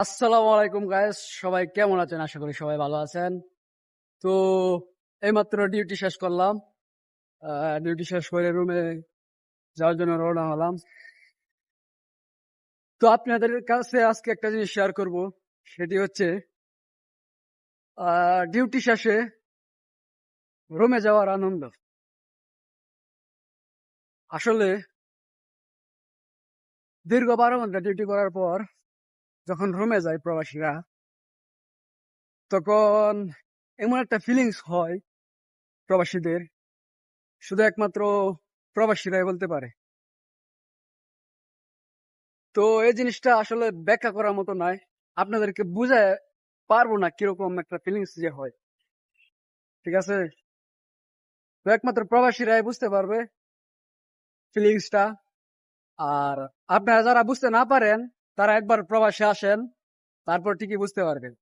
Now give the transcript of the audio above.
আসসালামু আলাইকুম গাইস, সবাই কেমন আছেন? আশা করি সবাই ভালো আছেন। তো এইমাত্র ডিউটি শেষ করলাম। ডিউটি শেষ করে রুমে যাওয়ার জন্য রওনা হলাম। তো আপনাদের কাছে আজকে একটা জিনিস শেয়ার করব, সেটি হচ্ছে ডিউটি শেষে রুমে যাওয়ার আনন্দ। আসলে দীর্ঘ 12 ঘন্টা ডিউটি করার পর যখন রুমে যায় প্রবাসীরা, তখন এমন একটা ফিলিংস হয় প্রবাসীদের, শুধু একমাত্র প্রবাসীরাই বলতে পারে। তো এই জিনিসটা আসলে ব্যাখ্যা করার মতো নয়, আপনাদেরকে বুঝায় পারবো না কিরকম একটা ফিলিংস যে হয়। ঠিক আছে, তো একমাত্র প্রবাসীরাই বুঝতে পারবে ফিলিংসটা। আর আপনারা যারা বুঝতে না পারেন, তারা একবার প্রবাসে আসেন, তারপর ঠিকই বুঝতে পারবেন।